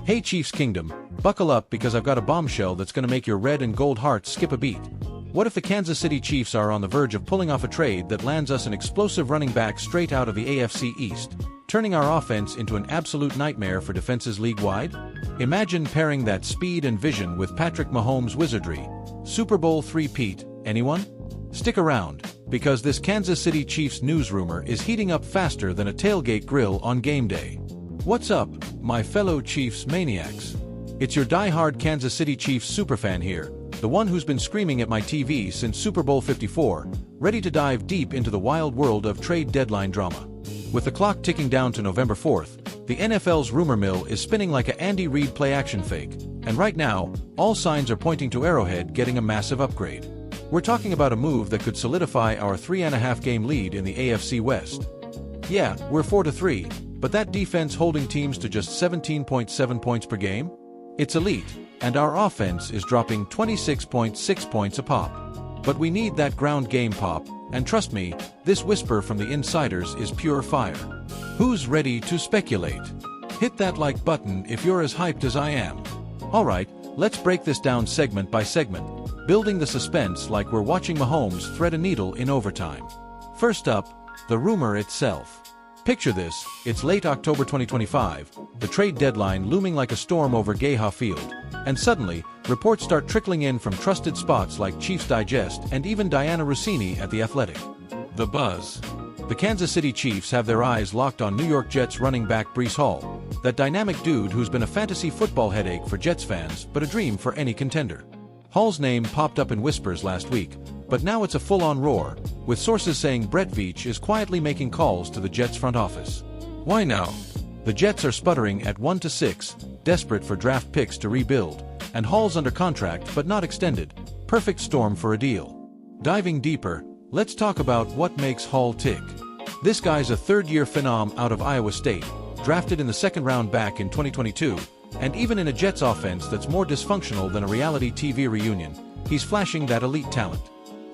Hey Chiefs Kingdom, buckle up because I've got a bombshell that's gonna make your red and gold hearts skip a beat. What if the Kansas City Chiefs are on the verge of pulling off a trade that lands us an explosive running back straight out of the AFC East, turning our offense into an absolute nightmare for defenses league-wide? Imagine pairing that speed and vision with Patrick Mahomes' wizardry. Super Bowl three-peat, anyone? Stick around, because this Kansas City Chiefs news rumor is heating up faster than a tailgate grill on game day. What's up, my fellow Chiefs maniacs? It's your die-hard Kansas City Chiefs superfan here, the one who's been screaming at my TV since Super Bowl 54, ready to dive deep into the wild world of trade deadline drama. With the clock ticking down to November 4th, the NFL's rumor mill is spinning like a Andy Reid play-action fake, and right now, all signs are pointing to Arrowhead getting a massive upgrade. We're talking about a move that could solidify our 3.5-game lead in the AFC West. Yeah, we're 4-3, but that defense holding teams to just 17.7 points per game? It's elite, and our offense is dropping 26.6 points a pop. But we need that ground game pop, and trust me, this whisper from the insiders is pure fire. Who's ready to speculate? Hit that like button if you're as hyped as I am. Alright, let's break this down segment by segment, building the suspense like we're watching Mahomes thread a needle in overtime. First up, the rumor itself. Picture this, it's late October 2025, the trade deadline looming like a storm over Geha Field, and suddenly, reports start trickling in from trusted spots like Chiefs Digest and even Diana Rossini at The Athletic. The buzz. The Kansas City Chiefs have their eyes locked on New York Jets running back Breece Hall, that dynamic dude who's been a fantasy football headache for Jets fans but a dream for any contender. Hall's name popped up in whispers last week, but now it's a full-on roar, with sources saying Brett Veach is quietly making calls to the Jets front office. Why now? The Jets are sputtering at 1-6, desperate for draft picks to rebuild, and Hall's under contract but not extended. Perfect storm for a deal. Diving deeper, let's talk about what makes Hall tick. This guy's a third-year phenom out of Iowa State, drafted in the second round back in 2022, and even in a Jets offense that's more dysfunctional than a reality TV reunion, he's flashing that elite talent.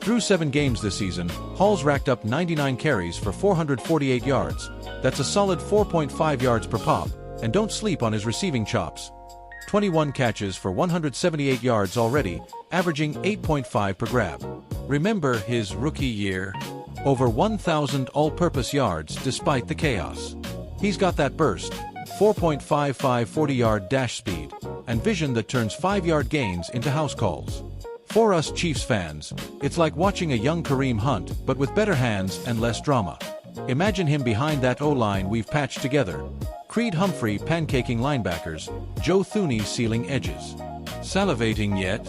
Through 7 games this season, Hall's racked up 99 carries for 448 yards. That's a solid 4.5 yards per pop, and don't sleep on his receiving chops. 21 catches for 178 yards already, averaging 8.5 per grab. Remember his rookie year? Over 1,000 all-purpose yards despite the chaos. He's got that burst, 4.55 40-yard dash speed, and vision that turns 5-yard gains into house calls. For us Chiefs fans, it's like watching a young Kareem Hunt but with better hands and less drama. Imagine him behind that O-line we've patched together. Creed Humphrey pancaking linebackers, Joe Thuney sealing edges. Salivating yet?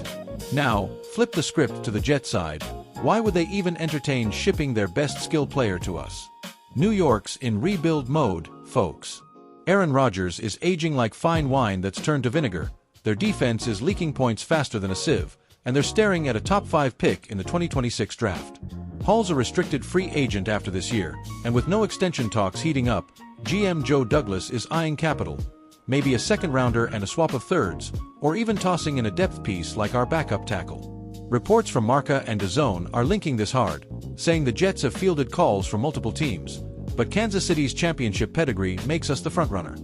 Now, flip the script to the Jet side. Why would they even entertain shipping their best skill player to us? New York's in rebuild mode, folks. Aaron Rodgers is aging like fine wine that's turned to vinegar, their defense is leaking points faster than a sieve, and they're staring at a top 5 pick in the 2026 draft. Hall's a restricted free agent after this year, and with no extension talks heating up, GM Joe Douglas is eyeing capital. Maybe a second-rounder and a swap of thirds, or even tossing in a depth piece like our backup tackle. Reports from Marca and DAZN are linking this hard, saying the Jets have fielded calls from multiple teams, but Kansas City's championship pedigree makes us the frontrunner.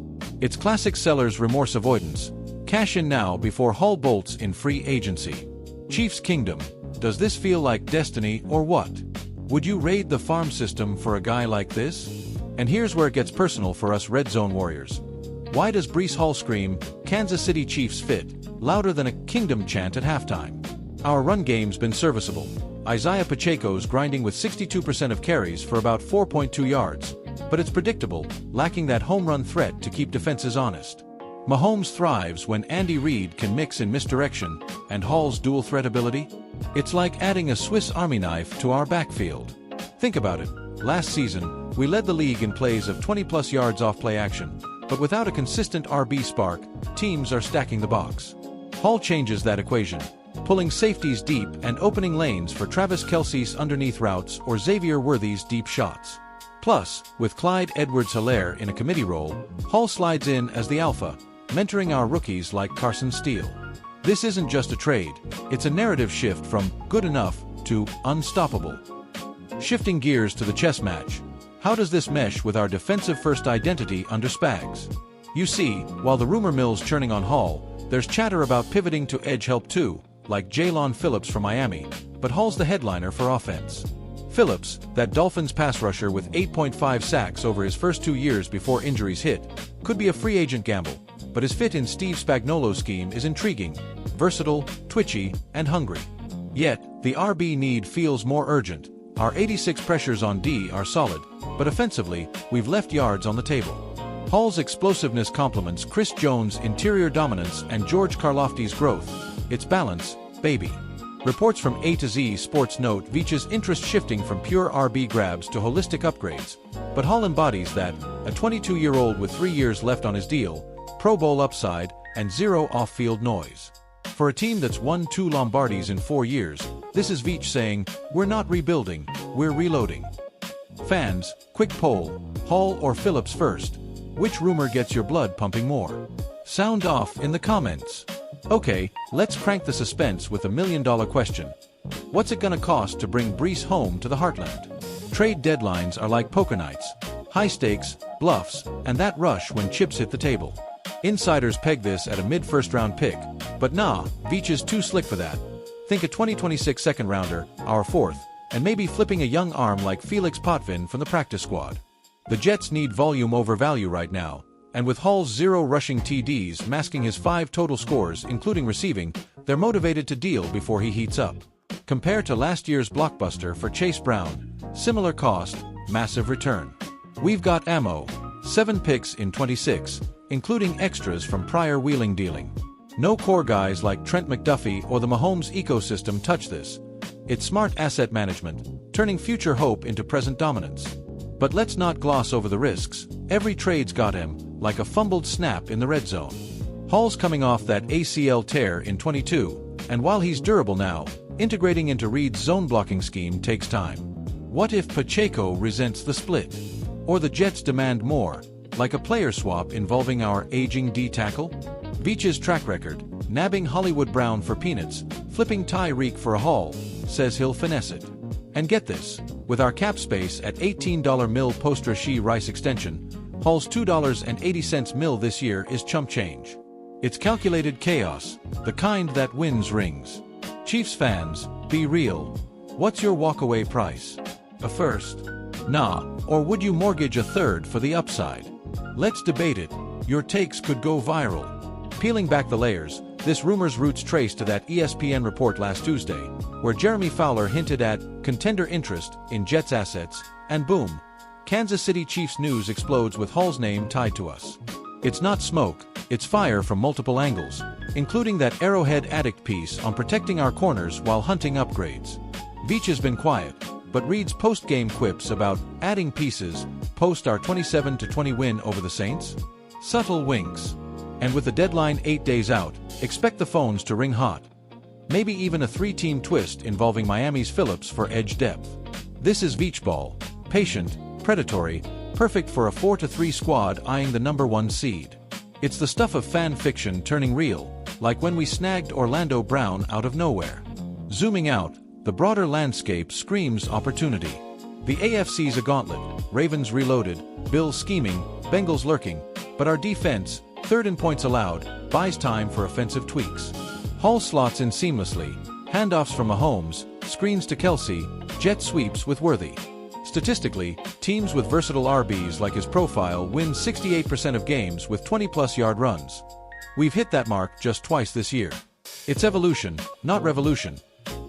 It's classic seller's remorse avoidance. Cash in now before Hall bolts in free agency. Chiefs Kingdom, does this feel like destiny or what? Would you raid the farm system for a guy like this? And here's where it gets personal for us RedZone warriors. Why does Breece Hall scream, Kansas City Chiefs fit, louder than a Kingdom chant at halftime? Our run game's been serviceable. Isaiah Pacheco's grinding with 62% of carries for about 4.2 yards, but it's predictable, lacking that home run threat to keep defenses honest. Mahomes thrives when Andy Reid can mix in misdirection, and Hall's dual threat ability? It's like adding a Swiss Army knife to our backfield. Think about it. Last season, we led the league in plays of 20-plus yards off play action, but without a consistent RB spark, teams are stacking the box. Hall changes that equation, pulling safeties deep and opening lanes for Travis Kelce's underneath routes or Xavier Worthy's deep shots. Plus, with Clyde Edwards-Helaire in a committee role, Hall slides in as the alpha, mentoring our rookies like Carson Steele. This isn't just a trade, it's a narrative shift from good enough to unstoppable. Shifting gears to the chess match, how does this mesh with our defensive-first identity under Spags? You see, while the rumor mill's churning on Hall, there's chatter about pivoting to edge help too, like Jalen Phillips from Miami, but Hall's the headliner for offense. Phillips, that Dolphins pass rusher with 8.5 sacks over his first 2 years before injuries hit, could be a free agent gamble, but his fit in Steve Spagnuolo's scheme is intriguing, versatile, twitchy, and hungry. Yet, the RB need feels more urgent. Our 86 pressures on D are solid, but offensively, we've left yards on the table. Hall's explosiveness complements Chris Jones' interior dominance and George Karlaftis' growth. It's balance, baby. Reports from A to Z Sports note Veach's interest shifting from pure RB grabs to holistic upgrades, but Hall embodies that, a 22-year-old with 3 years left on his deal, Pro Bowl upside, and zero off-field noise. For a team that's won 2 Lombardis in 4 years, this is Veach saying, "We're not rebuilding, we're reloading." Fans, quick poll, Hall or Phillips first? Which rumor gets your blood pumping more? Sound off in the comments. Okay, let's crank the suspense with a $1 million question. What's it gonna cost to bring Breece home to the heartland? Trade deadlines are like poker nights. High stakes, bluffs, and that rush when chips hit the table. Insiders peg this at a mid-first round pick, but nah, Veach is too slick for that. Think a 2026 second rounder, our 4th, and maybe flipping a young arm like Felix Potvin from the practice squad. The Jets need volume over value right now, and with Hall's 0 rushing TDs masking his 5 total scores including receiving, they're motivated to deal before he heats up. Compare to last year's blockbuster for Chase Brown, similar cost, massive return. We've got ammo, 7 picks in 26, including extras from prior wheeling dealing. No core guys like Trent McDuffie or the Mahomes ecosystem touch this. It's smart asset management, turning future hope into present dominance. But let's not gloss over the risks. Every trade's got him, like a fumbled snap in the red zone. Hall's coming off that ACL tear in 22, and while he's durable now, integrating into Reid's zone blocking scheme takes time. What if Pacheco resents the split? Or the Jets demand more, like a player swap involving our aging D-tackle? Veach's track record, nabbing Hollywood Brown for peanuts, flipping Tyreek for a Hall, says he'll finesse it. And get this, with our cap space at $18 mil post-Rashee Rice extension, Hall's $2.80 mil this year is chump change. It's calculated chaos, the kind that wins rings. Chiefs fans, be real. What's your walkaway price? A first? Nah, or would you mortgage a third for the upside? Let's debate it. Your takes could go viral. Peeling back the layers, this rumor's roots trace to that ESPN report last Tuesday, where Jeremy Fowler hinted at contender interest in Jets assets, and boom, Kansas City Chiefs news explodes with Hall's name tied to us. It's not smoke, it's fire from multiple angles, including that Arrowhead addict piece on protecting our corners while hunting upgrades. Veach has been quiet, but Reid's post-game quips about adding pieces post our 27-20 win over the Saints? Subtle winks. And with the deadline 8 days out, expect the phones to ring hot. Maybe even a 3-team twist involving Miami's Phillips for edge depth. This is Veach ball, patient, predatory, perfect for a 4-3 squad eyeing the number 1 seed. It's the stuff of fan fiction turning real, like when we snagged Orlando Brown out of nowhere. Zooming out, the broader landscape screams opportunity. The AFC's a gauntlet, Ravens reloaded, Bills scheming, Bengals lurking, but our defense, third in points allowed, buys time for offensive tweaks. Hall slots in seamlessly, handoffs from Mahomes, screens to Kelsey, jet sweeps with Worthy. Statistically, teams with versatile RBs like his profile win 68% of games with 20-plus yard runs. We've hit that mark just twice this year. It's evolution, not revolution.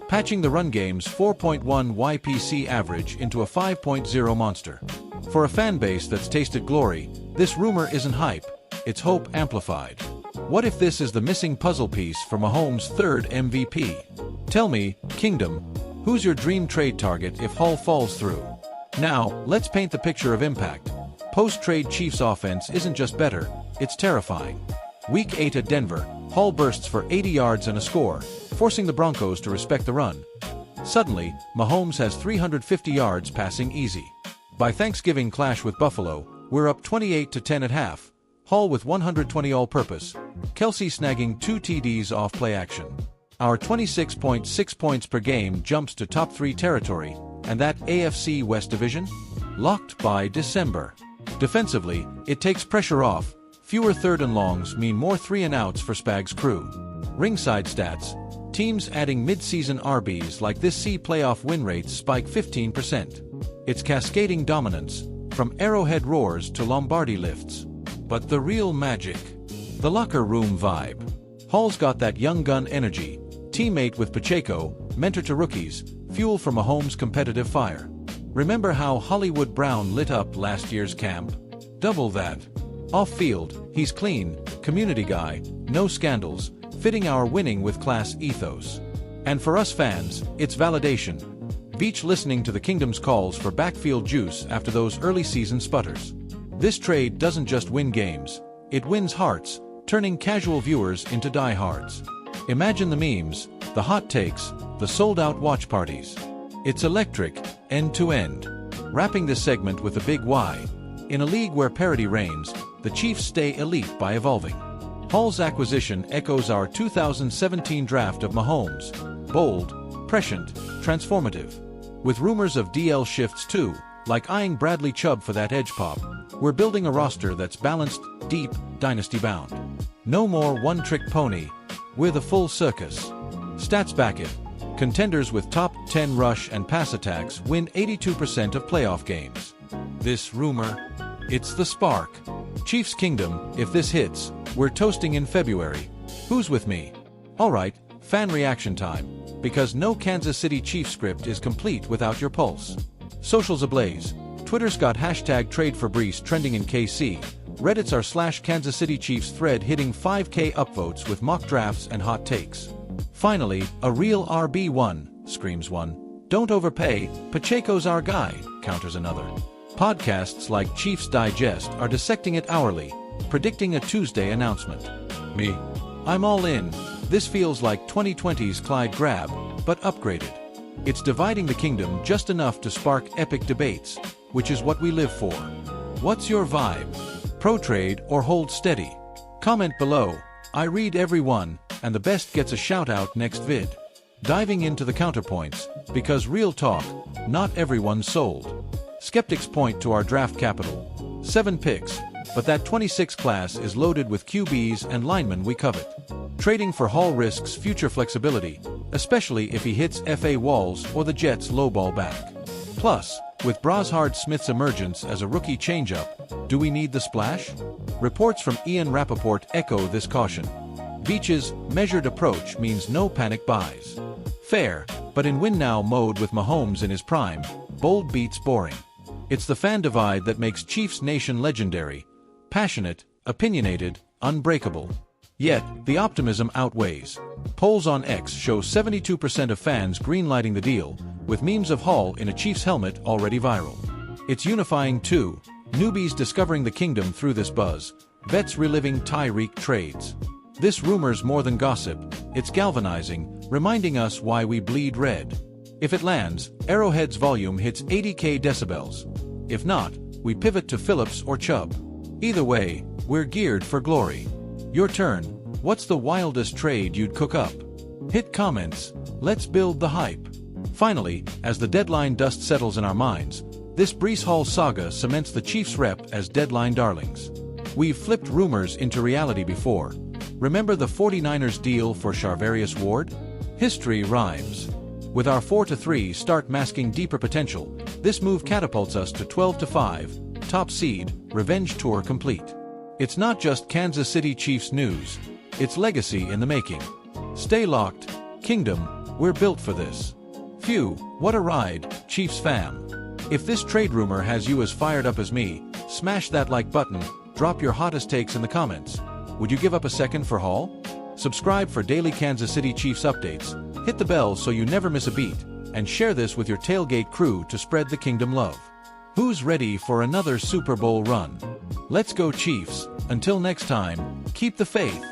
Patching the run game's 4.1 YPC average into a 5.0 monster. For a fan base that's tasted glory, this rumor isn't hype, it's hope amplified. What if this is the missing puzzle piece for Mahomes' 3rd MVP? Tell me, Kingdom, who's your dream trade target if Hall falls through? Now, let's paint the picture of impact. Post-trade Chiefs offense isn't just better, it's terrifying. Week 8 at Denver, Hall bursts for 80 yards and a score, forcing the Broncos to respect the run. Suddenly, Mahomes has 350 yards passing easy. By Thanksgiving clash with Buffalo, we're up 28-10 at half. Hall with 120 all-purpose, Kelsey snagging 2 TDs off play action. Our 26.6 points per game jumps to top 3 territory, and that AFC West division? Locked by December. Defensively, it takes pressure off, Fewer third and longs mean more 3-and-outs for Spag's crew. Ringside stats. Teams adding mid-season RBs like this see playoff win rates spike 15%. It's cascading dominance, from Arrowhead roars to Lombardi lifts. But the real magic? The locker room vibe. Hall's got that young gun energy, teammate with Pacheco, mentor to rookies, fuel for Mahomes' competitive fire. Remember how Hollywood Brown lit up last year's camp? Double that. Off-field, he's clean, community guy, no scandals, fitting our winning with class ethos. And for us fans, it's validation. Veach listening to the Kingdom's calls for backfield juice after those early season sputters. This trade doesn't just win games, it wins hearts, turning casual viewers into diehards. Imagine the memes, the hot takes, the sold-out watch parties. It's electric, end-to-end. Wrapping this segment with a big why. In a league where parity reigns, the Chiefs stay elite by evolving. Hall's acquisition echoes our 2017 draft of Mahomes. Bold, prescient, transformative. With rumors of DL shifts too, like eyeing Bradley Chubb for that edge pop, we're building a roster that's balanced, deep, dynasty-bound. No more one-trick pony, we're the full circus. Stats back it. Contenders with top 10 rush and pass attacks win 82% of playoff games. This rumor? It's the spark. Chiefs Kingdom, if this hits, we're toasting in February. Who's with me? Alright, fan reaction time. Because no Kansas City Chiefs script is complete without your pulse. Socials ablaze. Twitter's got hashtag trade for Breece trending in KC. Reddit's our /Kansas City Chiefs thread hitting 5K upvotes with mock drafts and hot takes. Finally, a real RB1, screams one. Don't overpay, Pacheco's our guy, counters another. Podcasts like Chiefs Digest are dissecting it hourly, predicting a Tuesday announcement. Me? I'm all in. This feels like 2020's Clyde grab, but upgraded. It's dividing the kingdom just enough to spark epic debates, which is what we live for. What's your vibe? Pro trade or hold steady? Comment below. I read every one, and the best gets a shout out next vid. Diving into the counterpoints, because real talk, not everyone's sold. Skeptics point to our draft capital. 7 picks, but that 26 class is loaded with QBs and linemen we covet. Trading for Hall risks future flexibility, especially if he hits FA walls or the Jets lowball back. Plus, with Brashard Smith's emergence as a rookie changeup, do we need the splash? Reports from Ian Rappaport echo this caution. Veach's measured approach means no panic buys. Fair, but in win-now mode with Mahomes in his prime, bold beats boring. It's the fan divide that makes Chiefs Nation legendary. Passionate, opinionated, unbreakable. Yet, the optimism outweighs. Polls on X show 72% of fans greenlighting the deal, with memes of Hall in a Chiefs helmet already viral. It's unifying too. Newbies discovering the kingdom through this buzz. Vets reliving Tyreek trades. This rumor's more than gossip. It's galvanizing, reminding us why we bleed red. If it lands, Arrowhead's volume hits 80k decibels. If not, we pivot to Phillips or Chubb. Either way, we're geared for glory. Your turn. What's the wildest trade you'd cook up? Hit comments. Let's build the hype. Finally, as the deadline dust settles in our minds, this Breece Hall saga cements the Chiefs' rep as deadline darlings. We've flipped rumors into reality before. Remember the 49ers deal for Charvarius Ward? History rhymes. With our 4-3 start masking deeper potential, this move catapults us to 12-5, top seed, revenge tour complete. It's not just Kansas City Chiefs news, it's legacy in the making. Stay locked, Kingdom, we're built for this. Phew, what a ride, Chiefs fam. If this trade rumor has you as fired up as me, smash that like button, drop your hottest takes in the comments. Would you give up a second for Hall? Subscribe for daily Kansas City Chiefs updates, hit the bell so you never miss a beat, and share this with your tailgate crew to spread the kingdom love. Who's ready for another Super Bowl run? Let's go Chiefs. Until next time, keep the faith.